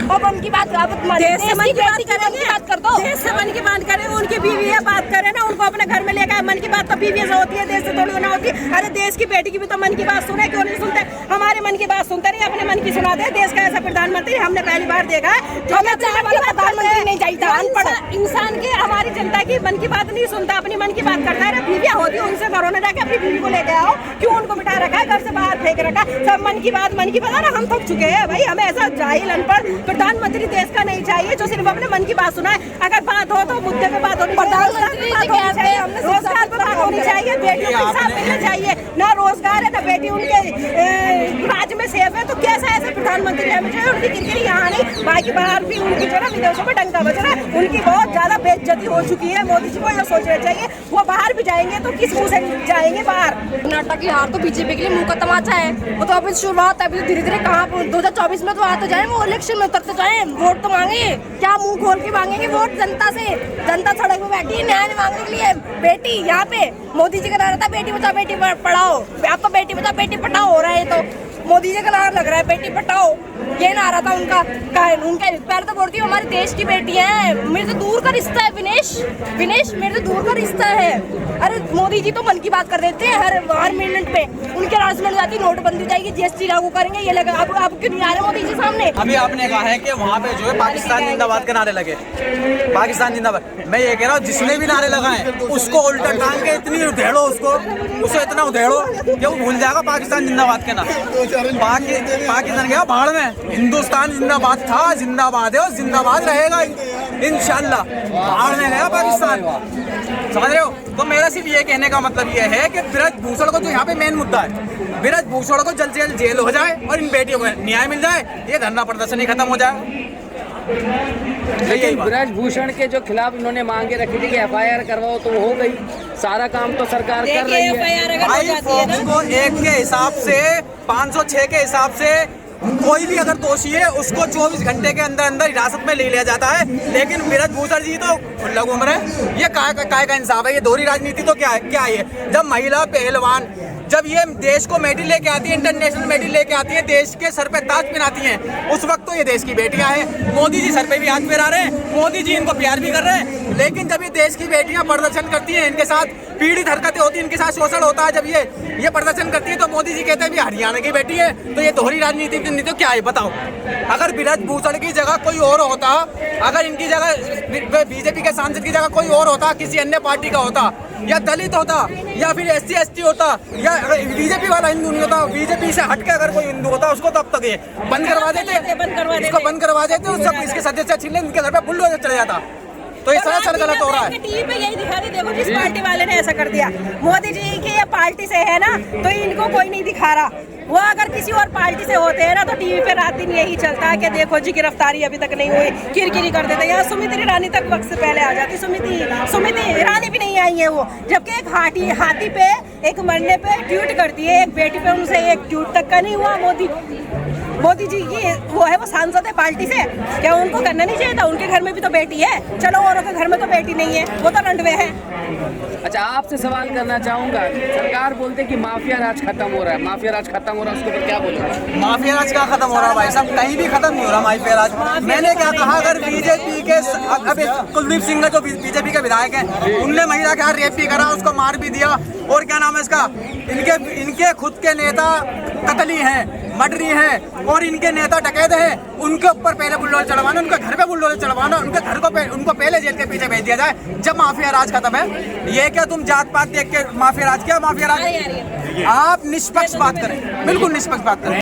और मन की बात देश से मन की बात करेंगे, बात कर दो। देश से मन की बात करें, उनकी बीवी है, बात करें ना, उनको अपने घर में लेकर। मन की बात तो बीवी से होती है, देश से थोड़ी ना होती। अरे देश की बेटी की भी तो मन की बात सुने, क्यों नहीं सुनते? हमारे मन की बात सुनते नहीं, अपने मन की सुना दे। देश का ऐसा प्रधानमंत्री हमने पहली बार देखा है जो प्रधानमंत्री नहीं चाहिए, अनपढ़ इंसान की, हमारी जनता की मन की बात नहीं सुनता, अपनी मन की बात करता है। बीवियां होती है, उनसे घरों में जाके अपनी बीवी को लेके आओ, क्यों उनको बिठा रखा है, घर से बाहर फेंक रखा है? सब मन की बात ना, हम थक चुके हैं भाई। हमें ऐसा जाहिल अनपढ़ प्रधानमंत्री देश का नहीं चाहिए जो सिर्फ अपने मन की बात सुनाए। अगर बात हो तो मुद्दे पे बात होनी चाहिए, रोजगार पे बात होनी चाहिए, बेटियों को इंसाफ मिलना चाहिए। ना रोजगार है ना बेटी उनके राज्य में सेफ है, तो कैसा ऐसा प्रधानमंत्री हमें चाहिए? उनकी किरकिरी यहाँ नहीं, बाकी बाहर भी उनकी जो है विदेशों में डंका बज रहा है। उनकी बहुत ज्यादा बेइज्जती हो चुकी है। मोदी जी को यह सोचना चाहिए, वो बाहर भी जाएंगे तो किस मुंह से जाएंगे बाहर? कर्नाटक की हार तो बीजेपी के लिए मुंह का तमाचा है। वो तो अभी शुरुआत है, अभी धीरे धीरे कहाँ 2024 में तो आ तो जाए, वो इलेक्शन में उतरते जाए, वोट तो मांगे। क्या मुंह खोल के मांगेंगे वोट जनता से? जनता सड़क में बैठी है न्याय मांगने के लिए। बेटी यहाँ पे मोदी जी का नारा था बेटी बचाओ बेटी पढ़ाओ, अब तो बेटी बचाओ बेटी पढ़ाओ हो रहा है। तो मोदी जी का नारा लग रहा है बेटी पढ़ाओ, ये नारा था उनका। पहले तो बोलती हूँ हमारे देश की बेटी है, मेरे से दूर का रिश्ता है। विनेश मेरे से दूर का रिश्ता है। अरे मोदी जी तो मन की बात कर देते हैं हर मिनट पे। उनके राजमंड जाती नोटबंदी जाएगी, जीएसटी लागू करेंगे, ये लगा। अब क्यों नहीं आ रहे मोदी जी सामने? अभी आपने कहा है कि वहाँ पे जो है पाकिस्तान जिंदाबाद के नारे लगे, पाकिस्तान जिंदाबाद। मैं ये कह रहा हूँ जिसने भी नारे लगाए उसको उल्टा टांग के इतनी उधेड़ो, उसे इतना उधेड़ो कि वो भूल जाएगा पाकिस्तान जिंदाबाद के नारे। पाकिस्तान गया भाड़ में, हिंदुस्तान जिंदाबाद था, जिंदाबाद है और जिंदाबाद रहेगा इंशाल्लाह। भाड़ में गया पाकिस्तान, समझ रहे हो? तो मेरा सिर्फ ये कहने का मतलब ये है कि ब्रजभूषण को, जो यहाँ पे मेन मुद्दा है, ब्रजभूषण को जल्द से जल्द जेल हो जाए और इन बेटियों को न्याय मिल जाए, ये धरना प्रदर्शन ही खत्म हो जाए। लेकिन ब्रजभूषण के जो खिलाफ इन्होंने मांगे रखी थी कि एफआईआर करवाओ, तो हो गई। सारा काम तो सरकार कर रही है। भाई फोक्स को 1 के हिसाब से 506 के हिसाब से कोई भी अगर दोषी है उसको 24 घंटे के अंदर अंदर हिरासत में ले लिया जाता है। लेकिन ब्रजभूषण जी तो खुला घूम रहे हैं। ये काय का इंसाफ है? ये दोहरी राजनीति तो क्या है? जब महिला पहलवान, जब ये देश को मेडल लेके आती है, इंटरनेशनल मेडल लेके आती है, देश के सर पे ताज पहनाती हैं, उस वक्त तो ये देश की बेटियां हैं। मोदी जी सर पे भी हाथ फेरा रहे हैं, मोदी जी इनको प्यार भी कर रहे हैं। लेकिन जब ये देश की बेटियां प्रदर्शन करती हैं, इनके साथ पीड़ित हरकतें होती हैं, इनके साथ शोषण होता है, जब ये प्रदर्शन करती है तो मोदी जी कहते हैं भी हरियाणा की बेटी है। तो ये दोहरी राजनीति तो क्या है बताओ? अगर ब्रजभूषण की जगह कोई और होता, अगर इनकी जगह बीजेपी के सांसद की जगह कोई और होता, किसी अन्य पार्टी का होता, या दलित होता, या फिर SC ST होता, या बीजेपी वाला हिंदू नहीं होता, बीजेपी से हटके अगर कोई हिंदू होता उसको तब तक ये बंद करवा देते, इसको बंद करवा देते, सब इसके सदस्य छीन ले, इनके घर पे बुलडोजर चले जाता। तो ये सरासर गलत हो रहा है। टीवी पे यही दिखा दे, देखो जिस पार्टी वाले ने ऐसा कर दिया। मोदी जी की ये पार्टी से है ना, तो इनको कोई नहीं दिखा रहा। वो अगर किसी और पार्टी से होते हैं ना, तो टीवी पे रात दिन यही चलता है कि देखो जी गिरफ्तारी अभी तक नहीं हुई, किरकिरी कर देते। यहाँ सुमित ईरानी तक वक्त से पहले आ जाती। सुमित ईरानी भी नहीं आई है वो, जबकि एक हाथी पे एक मरने पे ट्वीट करती है, एक बेटी पे उनसे एक ट्वीट तक का नहीं हुआ। मोदी जी की वो है, वो सांसद है पार्टी से, क्या उनको करना नहीं चाहिए था? उनके घर में भी तो बेटी है। चलो औरों के घर में तो बेटी नहीं है, वो तो रंडवे है। अच्छा, आपसे सवाल करना चाहूंगा, सरकार बोलते कि माफिया राज खत्म हो रहा है, माफिया राज खत्म हो रहा है, उसके ऊपर क्या बोलोगे? माफिया राज क्या खत्म हो रहा है भाई साहब? कहीं भी खत्म नहीं हो रहा माफिया राज। मैंने क्या कहा, अगर बीजेपी के अभी कुलदीप सिंह जो बीजेपी के विधायक हैं, उनने महिला के हाथ रेप भी करा, उसको मार भी दिया, और क्या नाम है इसका, इनके खुद के नेता कतली हैं, मर्डरी हैं, और इनके नेता डकैत हैं। उनके ऊपर पहले बुलडोजर चढ़वाना, उनके घर पे बुलडोजर चढ़वाना, उनके घर को उनको पहले जेल के पीछे भेज दिया जाए, जब माफिया राज खत्म है। ये क्या तुम जात पात देख के माफिया राज? क्या माफिया राज? आप निष्पक्ष बात करें, बिल्कुल निष्पक्ष बात करें।